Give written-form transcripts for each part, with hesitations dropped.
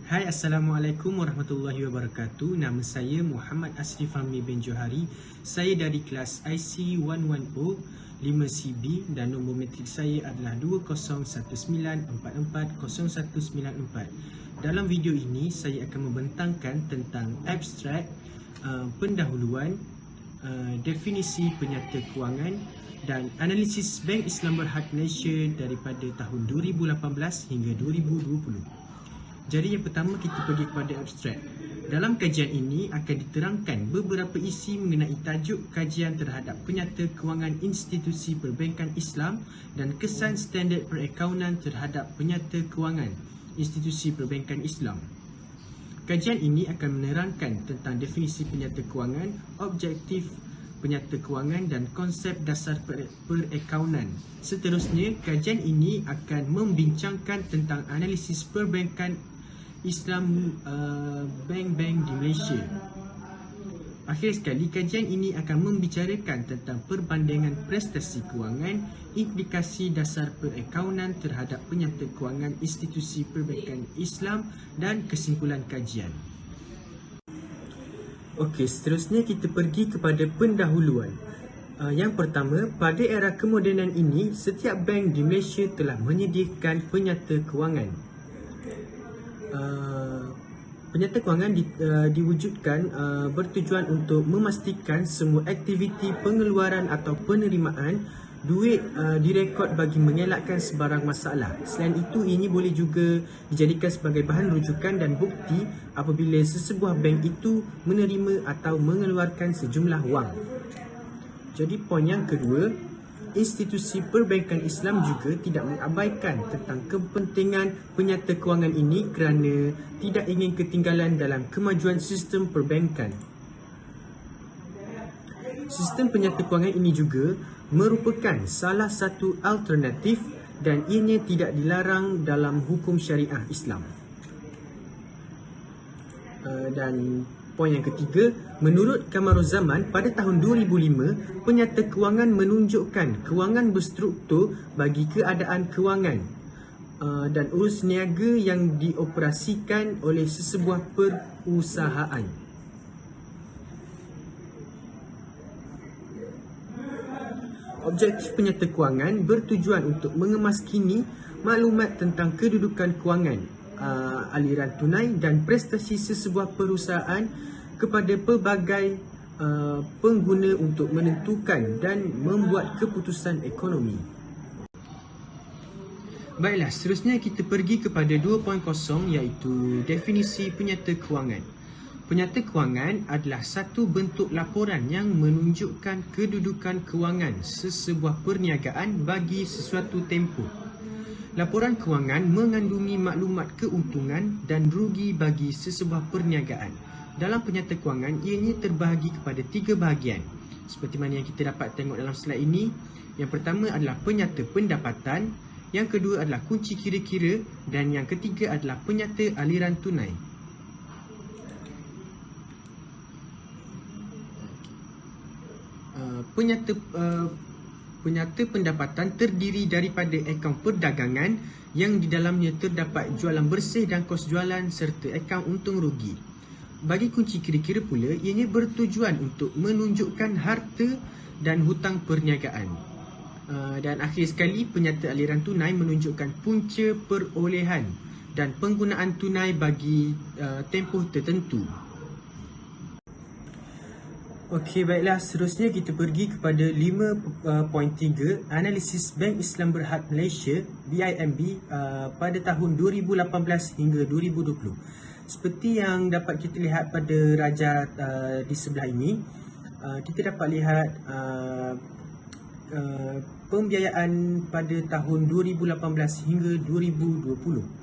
Hai, Assalamualaikum warahmatullahi wabarakatuh. Nama saya Muhammad Asri Fahmi bin Johari. Saya dari kelas IC 110 5CB dan nombor matrik saya adalah 2019440194. Dalam video ini saya akan membentangkan tentang abstrak, pendahuluan, definisi penyata kewangan dan analisis Bank Islam Berhad Malaysia daripada tahun 2018 hingga 2020. Jadi yang pertama kita pergi kepada abstrak. Dalam kajian ini akan diterangkan beberapa isi mengenai tajuk kajian terhadap penyata kewangan institusi perbankan Islam dan kesan standard perakaunan terhadap penyata kewangan institusi perbankan Islam. Kajian ini akan menerangkan tentang definisi penyata kewangan, objektif penyata kewangan dan konsep dasar perakaunan. Seterusnya, kajian ini akan membincangkan tentang analisis perbankan Islam bank-bank di Malaysia. Akhir sekali, kajian ini akan membicarakan tentang perbandingan prestasi kewangan, implikasi dasar perakaunan terhadap penyata kewangan institusi perbankan Islam dan kesimpulan kajian. Okey, seterusnya kita pergi kepada pendahuluan. Yang pertama, pada era kemodenan ini, setiap bank di Malaysia telah menyediakan penyata kewangan. Penyata kewangan diwujudkan bertujuan untuk memastikan semua aktiviti pengeluaran atau penerimaan duit direkod bagi mengelakkan sebarang masalah. Selain itu, ini boleh juga dijadikan sebagai bahan rujukan dan bukti apabila sesebuah bank itu menerima atau mengeluarkan sejumlah wang. Jadi poin yang kedua, institusi perbankan Islam juga tidak mengabaikan tentang kepentingan penyata kewangan ini kerana tidak ingin ketinggalan dalam kemajuan sistem perbankan. Sistem penyata kewangan ini juga merupakan salah satu alternatif dan ianya tidak dilarang dalam hukum syariah Islam. Dan poin yang ketiga, menurut Kamaruzzaman pada tahun 2005, penyata kewangan menunjukkan kewangan berstruktur bagi keadaan kewangan dan urus niaga yang dioperasikan oleh sesebuah perusahaan. Objektif penyata kewangan bertujuan untuk mengemaskini maklumat tentang kedudukan kewangan, aliran tunai dan prestasi sesebuah perusahaan kepada pelbagai pengguna untuk menentukan dan membuat keputusan ekonomi. Baiklah, seterusnya kita pergi kepada 2.0 iaitu definisi penyata kewangan. Penyata kewangan adalah satu bentuk laporan yang menunjukkan kedudukan kewangan sesebuah perniagaan bagi sesuatu tempoh. Laporan kewangan mengandungi maklumat keuntungan dan rugi bagi sesebuah perniagaan. Dalam penyata kewangan, ianya terbahagi kepada 3 bahagian. Seperti mana yang kita dapat tengok dalam slide ini. Yang pertama adalah penyata pendapatan, yang kedua adalah kunci kira-kira dan yang ketiga adalah penyata aliran tunai. Penyata pendapatan terdiri daripada akaun perdagangan yang di dalamnya terdapat jualan bersih dan kos jualan serta akaun untung rugi. Bagi kunci kira-kira pula, ianya bertujuan untuk menunjukkan harta dan hutang perniagaan. Dan akhir sekali, penyata aliran tunai menunjukkan punca perolehan dan penggunaan tunai bagi tempoh tertentu. Okey, baiklah, seterusnya kita pergi kepada 5.3 analisis Bank Islam Berhad Malaysia BIMB pada tahun 2018 hingga 2020. Seperti yang dapat kita lihat pada raja di sebelah ini, kita dapat lihat pembiayaan pada tahun 2018 hingga 2020.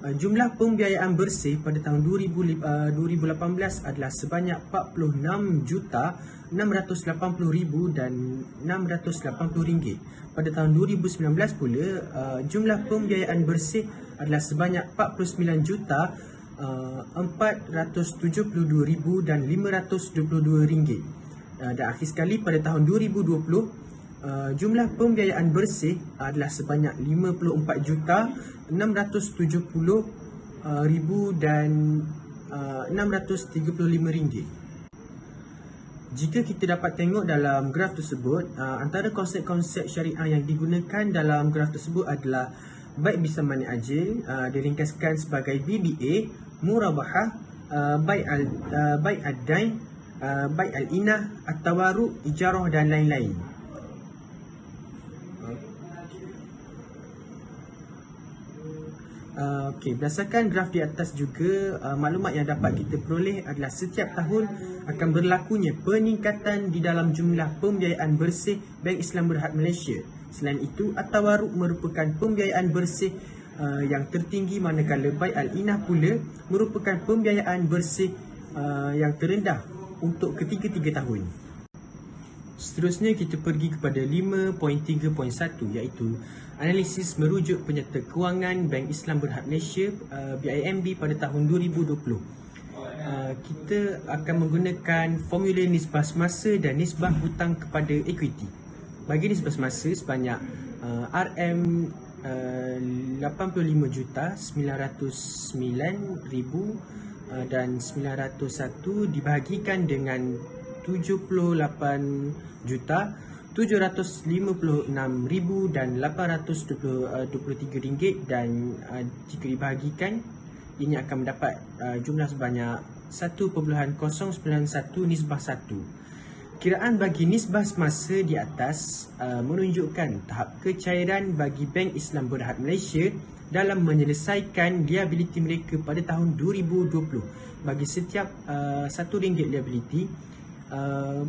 Jumlah pembiayaan bersih pada tahun 2018 adalah sebanyak 46,680,680 ringgit. Pada tahun 2019 pula, jumlah pembiayaan bersih adalah sebanyak 49,472,522 ringgit. Dan akhir sekali pada tahun 2020, Jumlah pembiayaan bersih adalah sebanyak 54,670,000 dan RM635. Jika kita dapat tengok dalam graf tersebut, antara konsep-konsep syariah yang digunakan dalam graf tersebut adalah baik bisa mani ajil, diringkaskan sebagai BBA, murabahah, baik ad-dain, baik al-inah, at-tawaruk, ijarah dan lain-lain. Berdasarkan graf di atas juga, maklumat yang dapat kita peroleh adalah setiap tahun akan berlakunya peningkatan di dalam jumlah pembiayaan bersih Bank Islam Berhad Malaysia. Selain itu, at-tawaruk merupakan pembiayaan bersih yang tertinggi, manakala baik al-inah pula merupakan pembiayaan bersih yang terendah untuk ketiga-tiga tahun. Seterusnya kita pergi kepada 5.3.1, iaitu analisis merujuk penyerta kewangan Bank Islam Berhad Malaysia BIMB pada tahun 2020. Kita akan menggunakan formula nisbah semasa dan nisbah hutang kepada equity. Bagi nisbah semasa sebanyak RM 85,909,000 dan 901 dibahagikan dengan 78,756,000 dan 823 ringgit, dan jika dibahagikan ini akan mendapat jumlah sebanyak 1.091 nisbah 1. Kiraan bagi nisbah semasa di atas menunjukkan tahap kecairan bagi Bank Islam Berhad Malaysia dalam menyelesaikan liability mereka pada tahun 2020. Bagi setiap RM1 liability,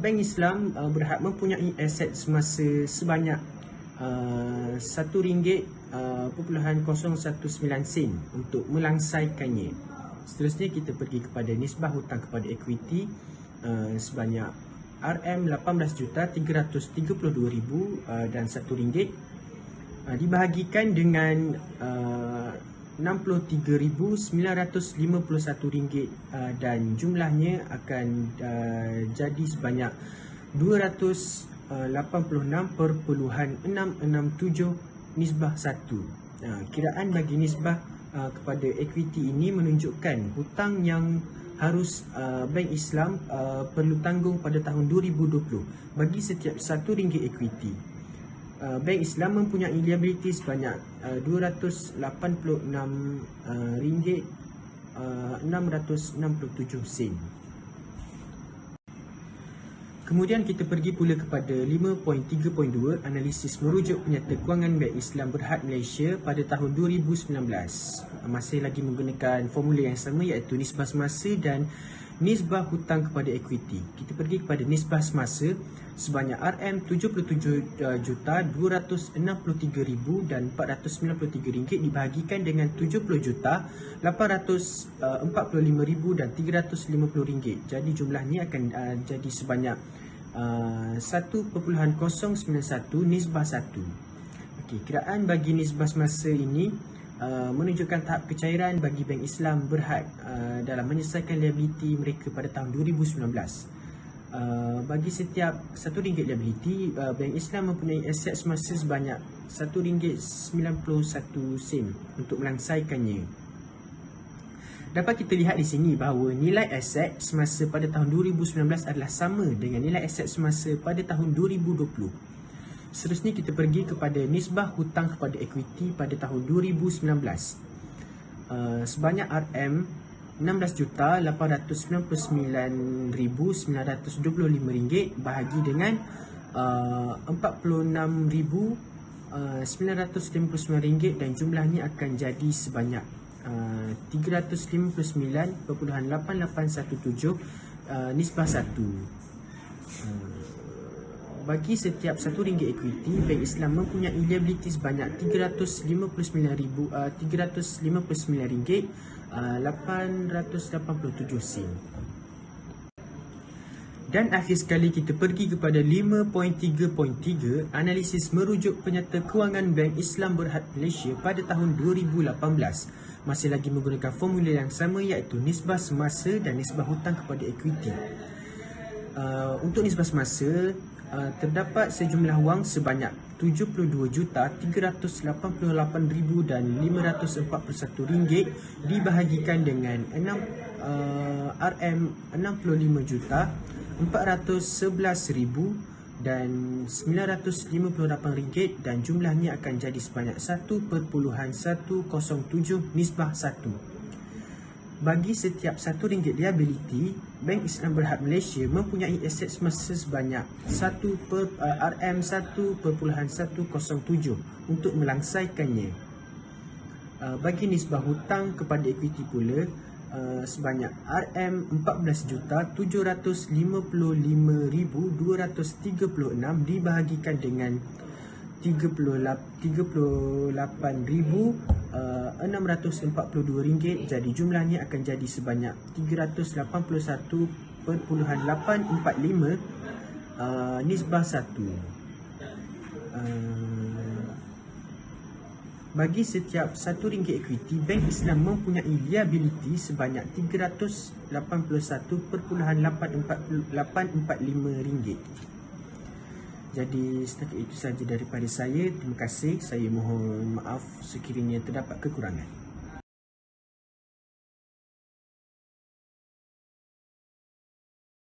Bank Islam Berhad mempunyai aset semasa sebanyak RM1.019 untuk melangsaikannya. Seterusnya kita pergi kepada nisbah hutang kepada equity sebanyak RM18,332,000 dan RM1 dibahagikan dengan RM63,951 dan jumlahnya akan jadi sebanyak 286.667 nisbah 1. Kiraan bagi nisbah kepada equity ini menunjukkan hutang yang harus Bank Islam perlu tanggung pada tahun 2020 bagi setiap RM1 equity. Bank Islam mempunyai liability sebanyak RM286.667. Kemudian kita pergi pula kepada 5.3.2, analisis merujuk penyerta kewangan Bank Islam Berhad Malaysia pada tahun 2019. Masih lagi menggunakan formula yang sama, iaitu nisbah semasa dan nisbah hutang kepada equity. Kita pergi kepada nisbah semasa sebanyak RM70,263,000 dan RM493 dibahagikan dengan RM70,845,000 dan RM350. Jadi jumlahnya akan jadi sebanyak 1.091 nisbah 1. Kiraan bagi nisbah semasa ini menunjukkan tahap kecairan bagi Bank Islam Berhad dalam menyelesaikan liability mereka pada tahun 2019. Bagi setiap RM1 liability, Bank Islam mempunyai aset semasa sebanyak RM1.91 untuk melangsaikannya. Dapat kita lihat di sini bahawa nilai aset semasa pada tahun 2019 adalah sama dengan nilai aset semasa pada tahun 2020. Seterusnya kita pergi kepada nisbah hutang kepada equity pada tahun 2019. Sebanyak RM16,899,925 bahagi dengan RM46,959 dan jumlahnya akan jadi sebanyak RM359.8817 nisbah 1. Bagi setiap RM1 equity, Bank Islam mempunyai liability sebanyak RM359,887. Dan akhir sekali kita pergi kepada 5.3.3, analisis merujuk penyerta kewangan Bank Islam Berhad Malaysia pada tahun 2018. Masih lagi menggunakan formula yang sama, iaitu nisbah semasa dan nisbah hutang kepada equity. Untuk nisbah semasa, terdapat sejumlah wang sebanyak 72,388,541 ringgit dibahagikan dengan RM65 juta 411,000 dan 958 ringgit, dan jumlahnya akan jadi sebanyak 1.107 nisbah 1. Bagi setiap RM1 liability, Bank Islam Berhad Malaysia mempunyai aset semasa sebanyak RM1.107 untuk melangsaikannya. Bagi nisbah hutang kepada equity pula, sebanyak RM14,755,236 dibahagikan dengan RM38,642, jadi jumlahnya akan jadi sebanyak RM381.845 nisbah 1. Bagi setiap RM1 equity, Bank Islam mempunyai liability sebanyak RM381.845. Jadi setakat itu saja daripada saya. Terima kasih. Saya mohon maaf sekiranya terdapat kekurangan.